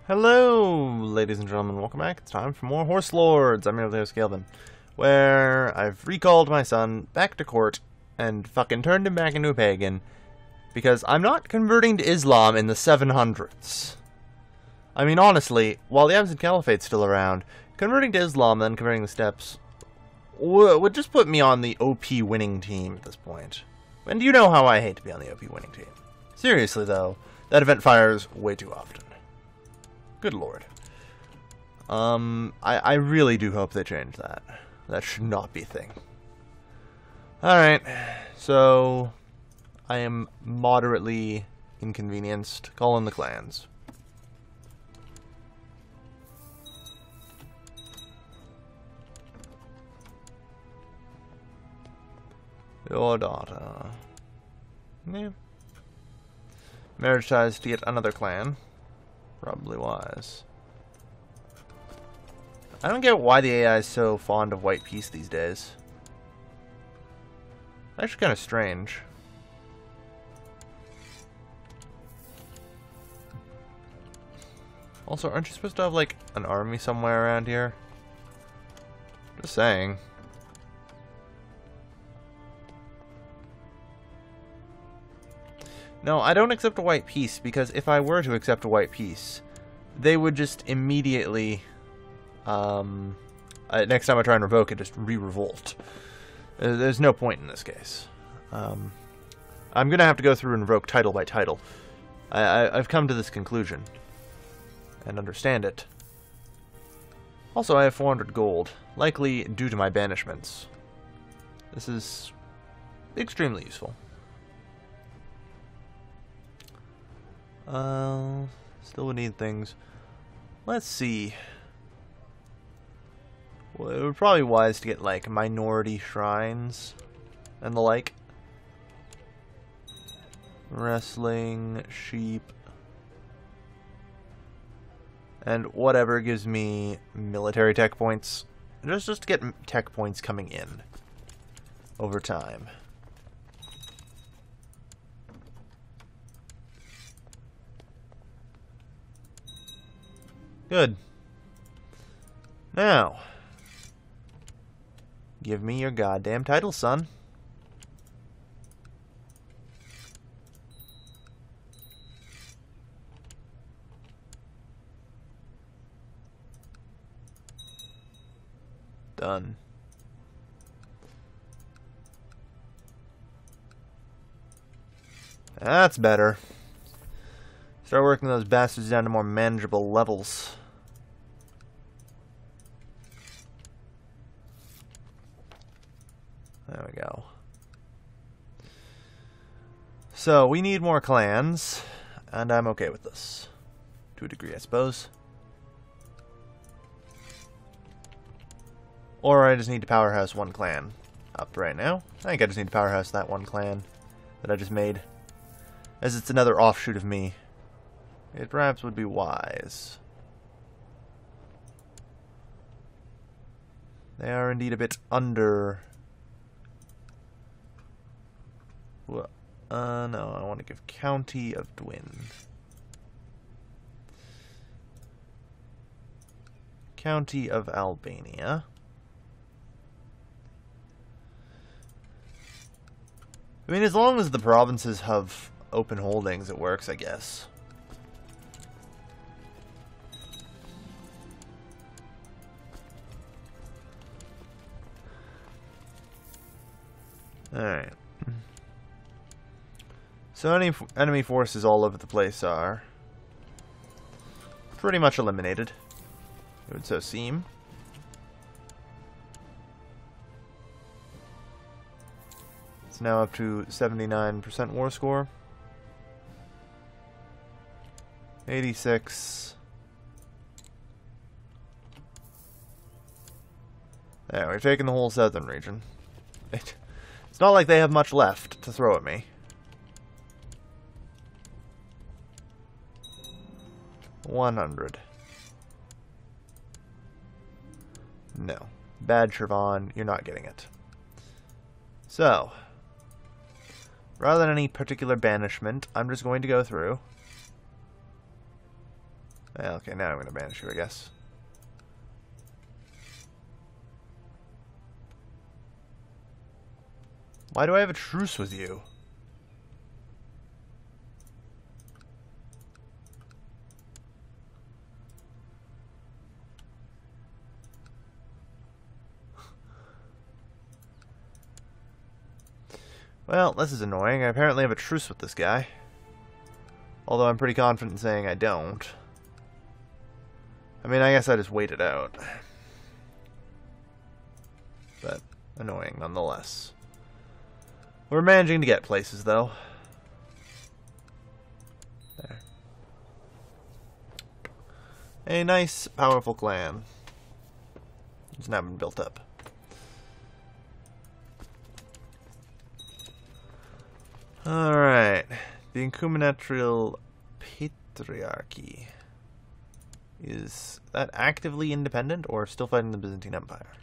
Hello, ladies and gentlemen, welcome back. It's time for more Horse Lords. I'm here with Calvin, where I've recalled my son back to court and fucking turned him back into a pagan because I'm not converting to Islam in the 700s. I mean, honestly, while the Abbasid Caliphate's still around, converting to Islam and then converting the steppes would just put me on the OP winning team at this point. And you know how I hate to be on the OP winning team. Seriously, though, that event fires way too often. Good lord. I really do hope they change that. That should not be a thing. Alright, so I am moderately inconvenienced. Call in the clans. Your daughter. Yeah. Marriage ties to yet another clan. Probably wise. I don't get why the AI is so fond of white peace these days. Actually kind of strange. Also, aren't you supposed to have, like, an army somewhere around here? Just saying. No, I don't accept a white peace, because if I were to accept a white peace, they would just immediately, next time I try and revoke it, just re-revolt. There's no point in this case. I'm going to have to go through and revoke title by title. I've come to this conclusion, and understand it. Also, I have 400 gold, likely due to my banishments. This is extremely useful. Still would need things. Let's see. Well, it would probably be wise to get, like, minority shrines and the like. Wrestling, sheep, and whatever gives me military tech points. Just to get tech points coming in over time. Good. Now, give me your goddamn title, son. Done. That's better. Start working those bastards down to more manageable levels. There we go. So, we need more clans, and I'm okay with this. To a degree, I suppose. Or I just need to powerhouse one clan up right now. I think I just need to powerhouse that one clan that I just made. As it's another offshoot of me. It perhaps would be wise. They are indeed a bit under... Well, no, I want to give County of Dwin. County of Albania. I mean, as long as the provinces have open holdings, it works, I guess. Alright. So any enemy forces all over the place are pretty much eliminated. It would so seem. It's now up to 79% war score. 86. There, we've taken the whole southern region. It's not like they have much left to throw at me. $100. No. Bad Shirvan, you're not getting it. So, rather than any particular banishment, I'm just going to go through Well, okay, now I'm going to banish you, I guess. Why do I have a truce with you? Well, this is annoying. I apparently have a truce with this guy. Although I'm pretty confident in saying I don't. I mean, I guess I just wait it out. But annoying nonetheless. We're managing to get places, though. There. A nice, powerful clan. It's now been built up. Alright. The Incuminatorial Patriarchy. Is that actively independent or still fighting the Byzantine Empire?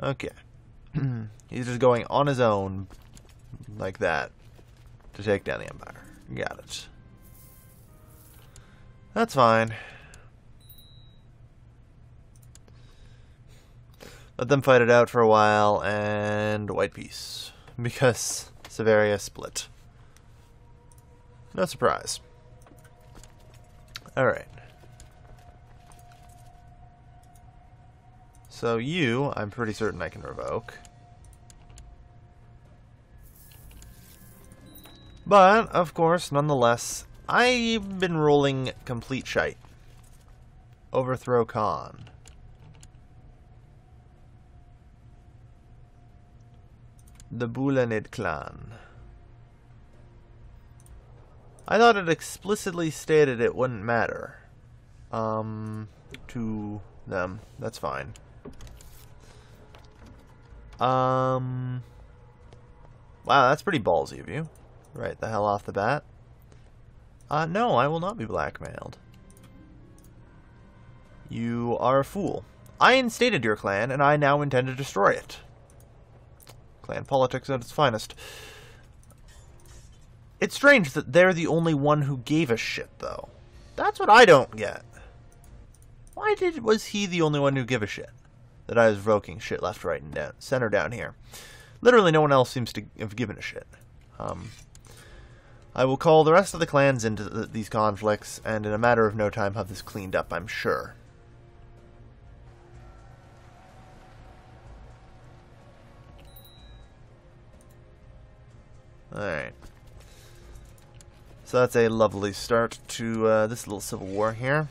Okay. He's just going on his own, like that, to take down the Empire. Got it. That's fine. Let them fight it out for a while, and white peace. Because Severia split. No surprise. Alright. So you, I'm pretty certain I can revoke. But, of course, nonetheless, I've been rolling complete shite. Overthrow Khan. The Bulanid clan. I thought it explicitly stated it wouldn't matter. To them. That's fine. Wow, that's pretty ballsy of you. Right the hell off the bat. No, I will not be blackmailed. You are a fool. I instated your clan, and I now intend to destroy it. Clan politics at its finest. It's strange that they're the only one who gave a shit, though. That's what I don't get. Why was he the only one who gave a shit? That I was revoking shit left, right, and down, center down here. Literally no one else seems to have given a shit. I will call the rest of the clans into these conflicts, and in a matter of no time have this cleaned up, I'm sure. Alright. So that's a lovely start to this little civil war here.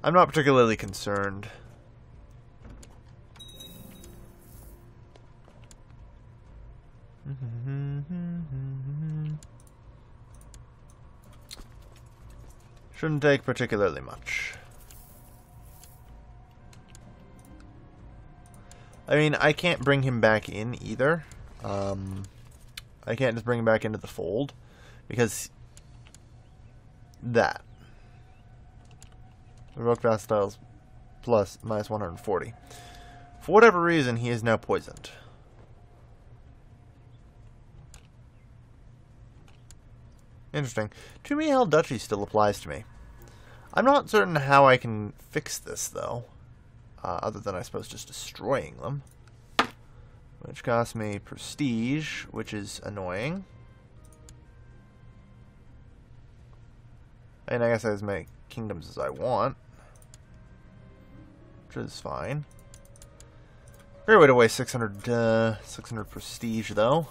I'm not particularly concerned. Shouldn't take particularly much. I mean, I can't bring him back in either. I can't just bring him back into the fold because that. Revoke Vastiles plus minus 140. For whatever reason, he is now poisoned. Interesting. Two-Mihel Duchy still applies to me. I'm not certain how I can fix this, though. Other than, I suppose, just destroying them. Which costs me prestige, which is annoying. And I guess I have as many kingdoms as I want. Which is fine. Great way to waste 600 prestige, though.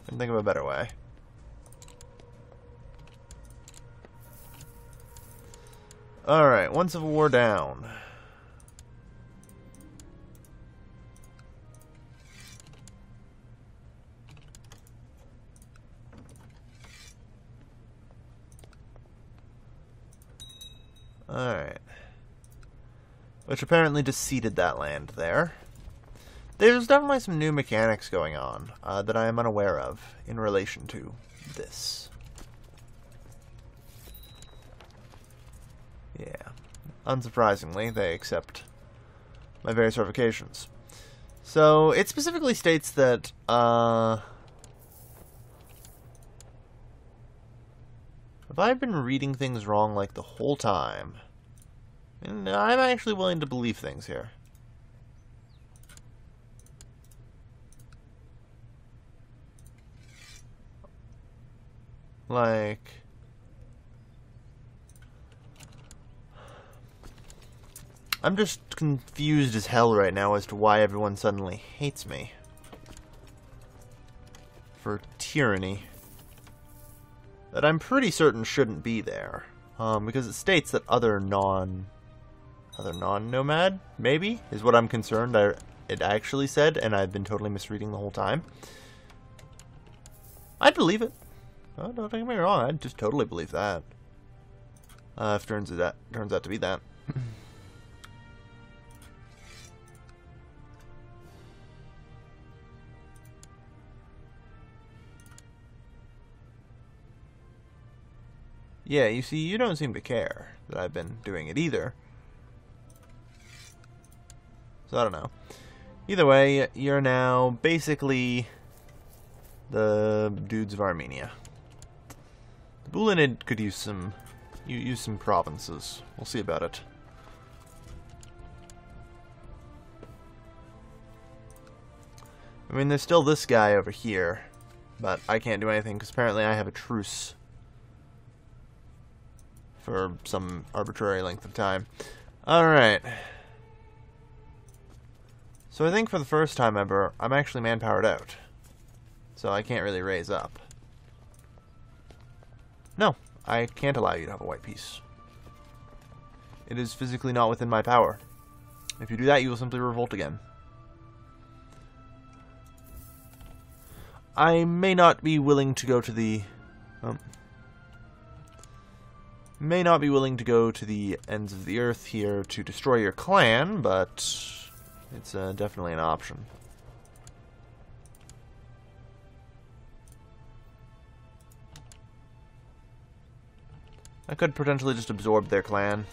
Couldn't think of a better way. Alright, one civil war down. Alright. Which apparently just ceded that land there. There's definitely some new mechanics going on that I am unaware of in relation to this. Yeah. Unsurprisingly, they accept my various revocations. So, it specifically states that, Have I been reading things wrong like the whole time? And I'm actually willing to believe things here. Like... I'm just confused as hell right now as to why everyone suddenly hates me. For tyranny. That I'm pretty certain shouldn't be there. Because it states that other non-nomad, maybe, is what I'm concerned it actually said, and I've been totally misreading the whole time. I'd believe it. Oh, don't get me wrong, I'd just totally believe that. If it turns out to be that. Yeah, you see, you don't seem to care that I've been doing it either. So I don't know. Either way, you're now basically the dudes of Armenia. The Bulanid could use some provinces. We'll see about it. I mean, there's still this guy over here, but I can't do anything because apparently I have a truce for some arbitrary length of time. Alright. So I think for the first time ever, I'm actually manpowered out. So I can't really raise up. No, I can't allow you to have a white piece. It is physically not within my power. If you do that, you will simply revolt again. I may not be willing to go to the... may not be willing to go to the ends of the earth here to destroy your clan, but it's definitely an option. I could potentially just absorb their clan.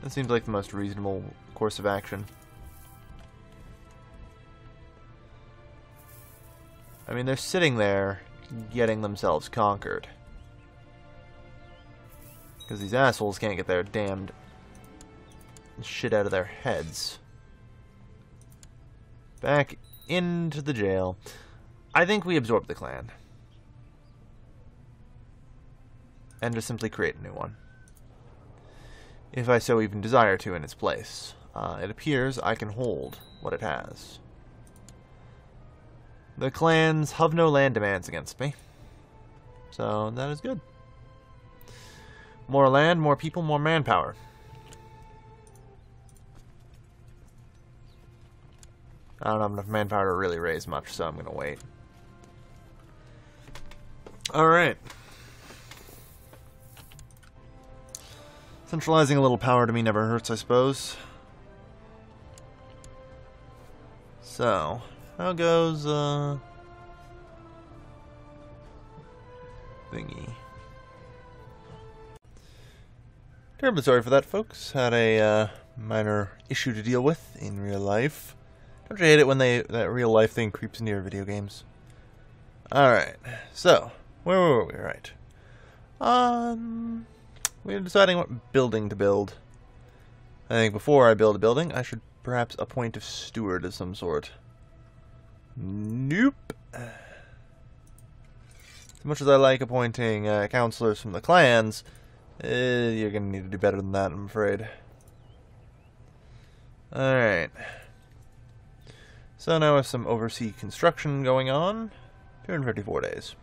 That seems like the most reasonable course of action. I mean, they're sitting there getting themselves conquered. Because these assholes can't get their damned shit out of their heads. Back into the jail. I think we absorb the clan. And just simply create a new one. If I so even desire to in its place. It appears I can hold what it has. The clans have no land demands against me. So that is good. More land, more people, more manpower. I don't have enough manpower to really raise much, so I'm going to wait. Alright. Centralizing a little power to me never hurts, I suppose. So, how goes, thingy? Terribly sorry for that, folks. Had a minor issue to deal with in real life. Don't you hate it when that real life thing creeps into your video games? Alright, so, where were we? Right. We're deciding what building to build. I think before I build a building, I should perhaps appoint a steward of some sort. Nope. As much as I like appointing counselors from the clans, you're going to need to do better than that, I'm afraid. Alright. So now with some overseas construction going on, 254 days.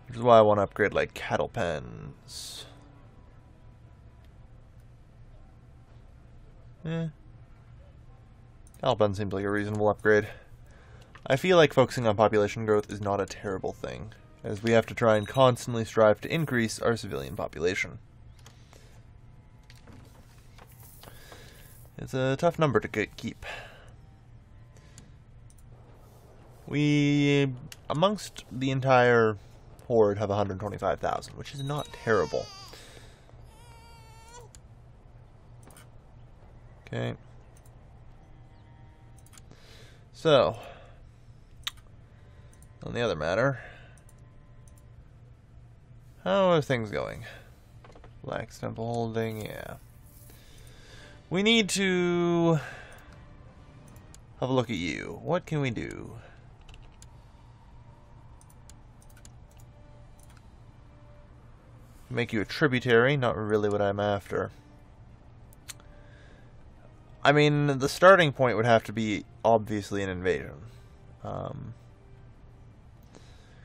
Which is why I want to upgrade, like, cattle pens. Cattle pen seems like a reasonable upgrade. I feel like focusing on population growth is not a terrible thing, as we have to try and constantly strive to increase our civilian population. It's a tough number to keep. We, amongst the entire horde, have 125,000, which is not terrible. Okay. So, on the other matter, How are things going? Lax temple holding, yeah. We need to have a look at you. What can we do? Make you a tributary, not really what I'm after. I mean, the starting point would have to be obviously an invasion.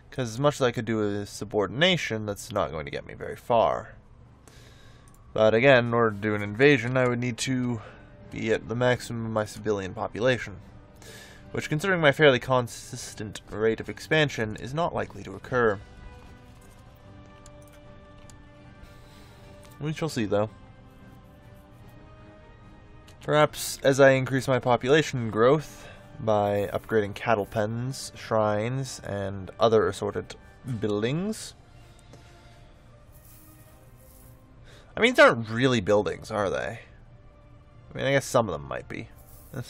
Because as much as I could do with subordination, that's not going to get me very far. But again, in order to do an invasion, I would need to be at the maximum of my civilian population. Which, considering my fairly consistent rate of expansion, is not likely to occur. We shall see, though. Perhaps as I increase my population growth by upgrading cattle pens, shrines, and other assorted buildings. I mean, these aren't really buildings, are they? I mean, I guess some of them might be. I'm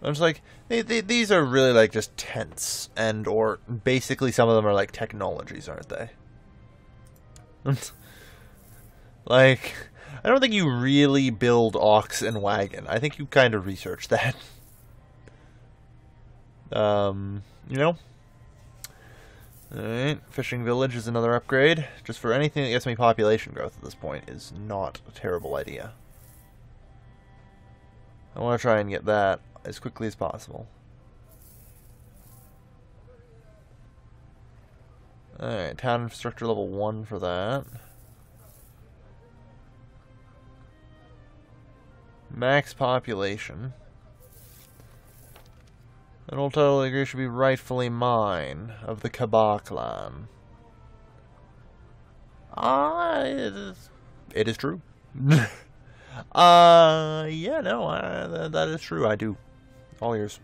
just like, these are really like just tents, and or basically some of them are like technologies, aren't they? Like, I don't think you really build ox and wagon. I think you kind of research that. You know? Alright, fishing village is another upgrade. Just for anything that gets me population growth at this point is not a terrible idea. I want to try and get that as quickly as possible. Alright, town infrastructure level 1 for that. Max population. And I'll totally agree should be rightfully mine of the Kaba clan. It is true. Yeah, no, that is true, I do. All yours.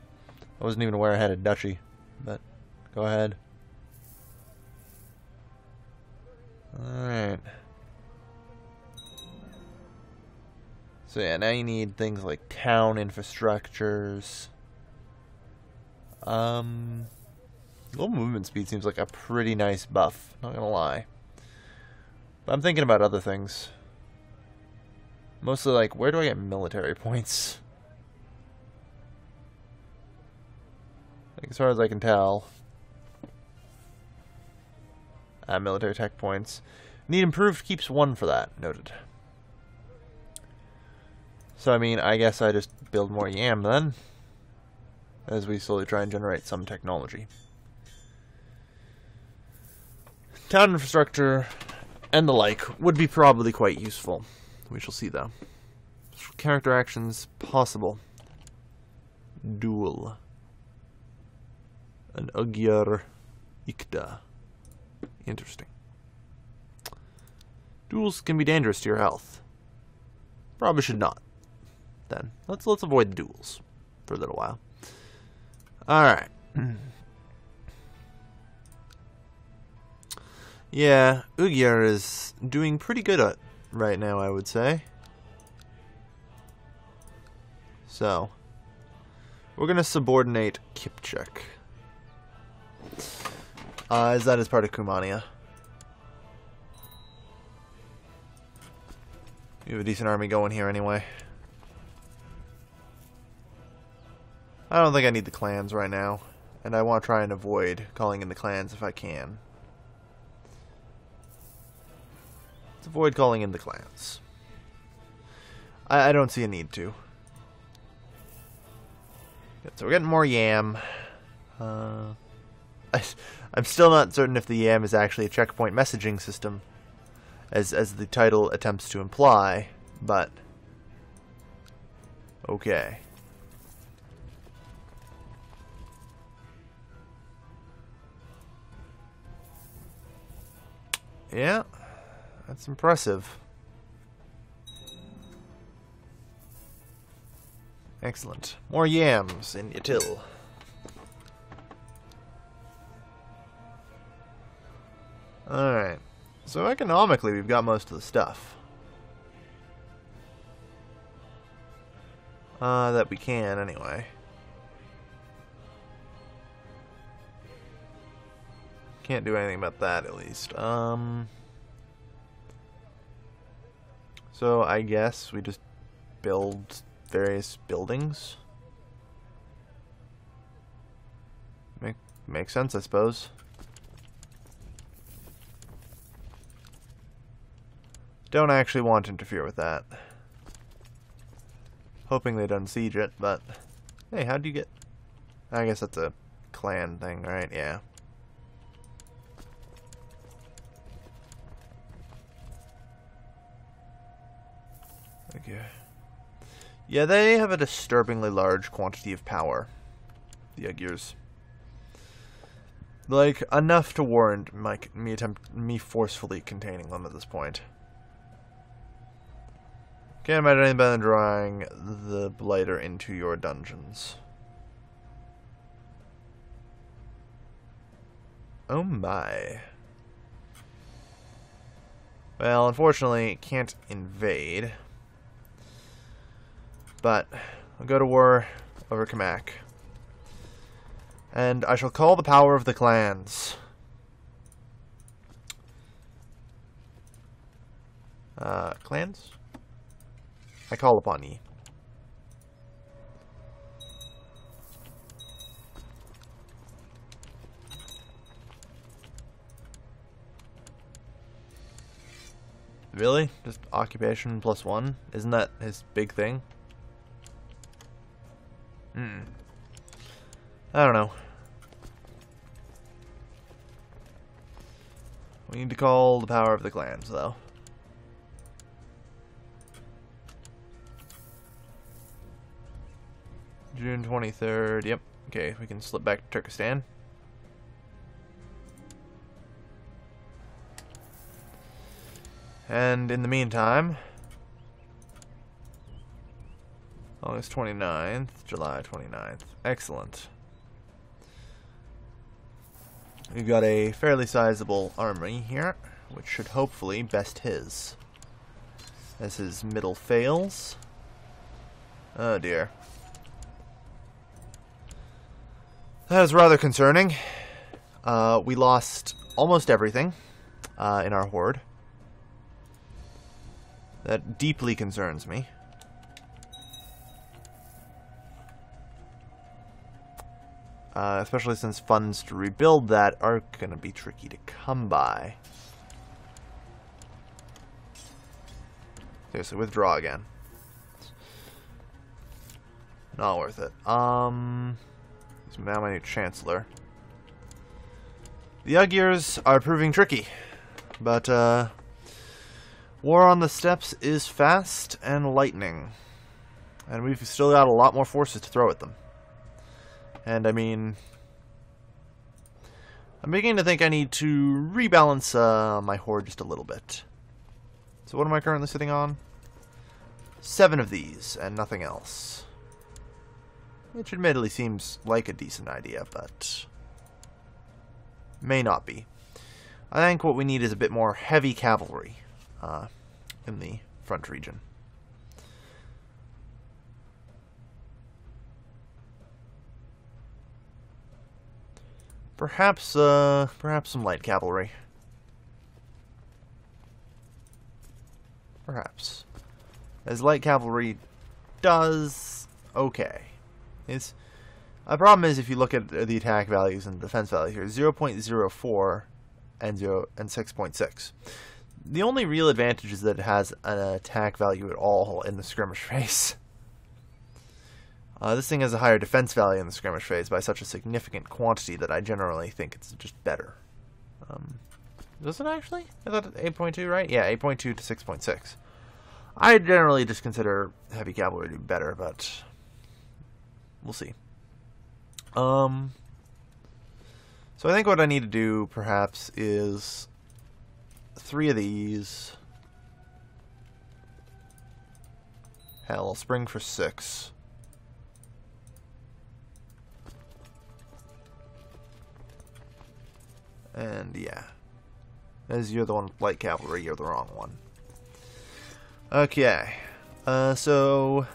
I wasn't even aware I had a duchy, but go ahead. Alright. So yeah, now you need things like town infrastructures. Low movement speed seems like a pretty nice buff, not gonna lie. But I'm thinking about other things. Mostly like, where do I get military points? Like, as far as I can tell. Military tech points. Need improved keeps 1 for that, noted. So, I mean, I guess I just build more yam then. As we slowly try and generate some technology. Town infrastructure and the like would be probably quite useful. We shall see, though. Character actions possible. Duel. An Ugyar Ikta. Interesting. Duels can be dangerous to your health. Probably should not. Then let's avoid the duels for a little while. Alright. Yeah, Ugyar is doing pretty good at right now, I would say. So, we're going to subordinate Kipchak. Is that as part of Kumania? You have a decent army going here anyway. I don't think I need the clans right now. And I want to try and avoid calling in the clans if I can. Let's avoid calling in the clans. I don't see a need to. Good, so we're getting more yam. I'm still not certain if the yam is actually a checkpoint messaging system, as the title attempts to imply, but okay. Yeah, that's impressive. Excellent. More yams in Yatil. Alright. So economically, we've got most of the stuff. That we can, anyway. Can't do anything about that, at least. So I guess we just build various buildings. Makes sense, I suppose. Don't actually want to interfere with that. Hoping they don't siege it, but... Hey, how'd you get... I guess that's a clan thing, right? Yeah. Okay. Yeah, they have a disturbingly large quantity of power. The Ugyrs. Like, enough to warrant me forcefully containing them at this point. Can't imagine anything better than drawing the Blighter into your dungeons. Oh my. Well, unfortunately, it can't invade. But I'll go to war over Kamak. And I shall call the power of the clans. Clans? I call upon ye. Really? Just occupation +1? Isn't that his big thing? I don't know. We need to call the power of the clans, though. June 23rd, yep. Okay, we can slip back to Turkestan. And in the meantime, August 29th, July 29th. Excellent. We've got a fairly sizable army here, which should hopefully best his. As his middle fails. Oh dear. That is rather concerning. We lost almost everything in our horde. That deeply concerns me. Especially since funds to rebuild that are going to be tricky to come by. Seriously, withdraw again. Not worth it. So now my new Chancellor. The Ugyrs are proving tricky. But, war on the steppes is fast and lightning. And we've still got a lot more forces to throw at them. And, I mean... I'm beginning to think I need to rebalance my horde just a little bit. So what am I currently sitting on? 7 of these, and nothing else. Which admittedly seems like a decent idea, but... may not be. I think what we need is a bit more heavy cavalry in the front region. Perhaps some light cavalry. Perhaps. As light cavalry does okay. The problem is if you look at the attack values and defense value here, 0.04 and 6.6. The only real advantage is that it has an attack value at all in the skirmish phase. This thing has a higher defense value in the skirmish phase by such a significant quantity that I generally think it's just better. Does it actually? I thought 8.2, right? Yeah, 8.2 to 6.6. I generally just consider heavy cavalry to be better, but we'll see. So I think what I need to do, perhaps, is 3 of these. Hell, I'll spring for 6. And yeah, as you're the one with light cavalry, you're the wrong one. Okay, so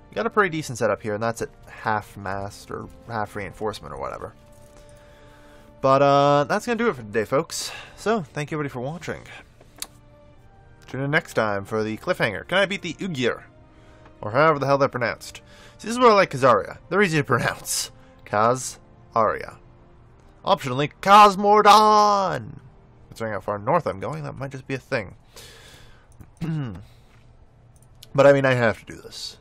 you got a pretty decent setup here, and that's at half mast or half reinforcement or whatever. But that's gonna do it for today, folks. So thank you everybody for watching. Tune in next time for the cliffhanger. Can I beat the Ugyr? Or however the hell they're pronounced. See, this is where I like Khazaria. They're easy to pronounce. Khazaria. Optionally, Cosmordon! Considering how far north I'm going, that might just be a thing. But I mean, I have to do this.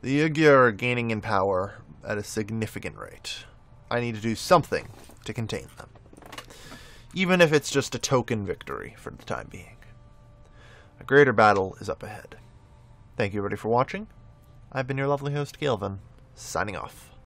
The Ugyr are gaining in power at a significant rate. I need to do something to contain them. Even if it's just a token victory for the time being. A greater battle is up ahead. Thank you everybody for watching. I've been your lovely host, Galvin, signing off.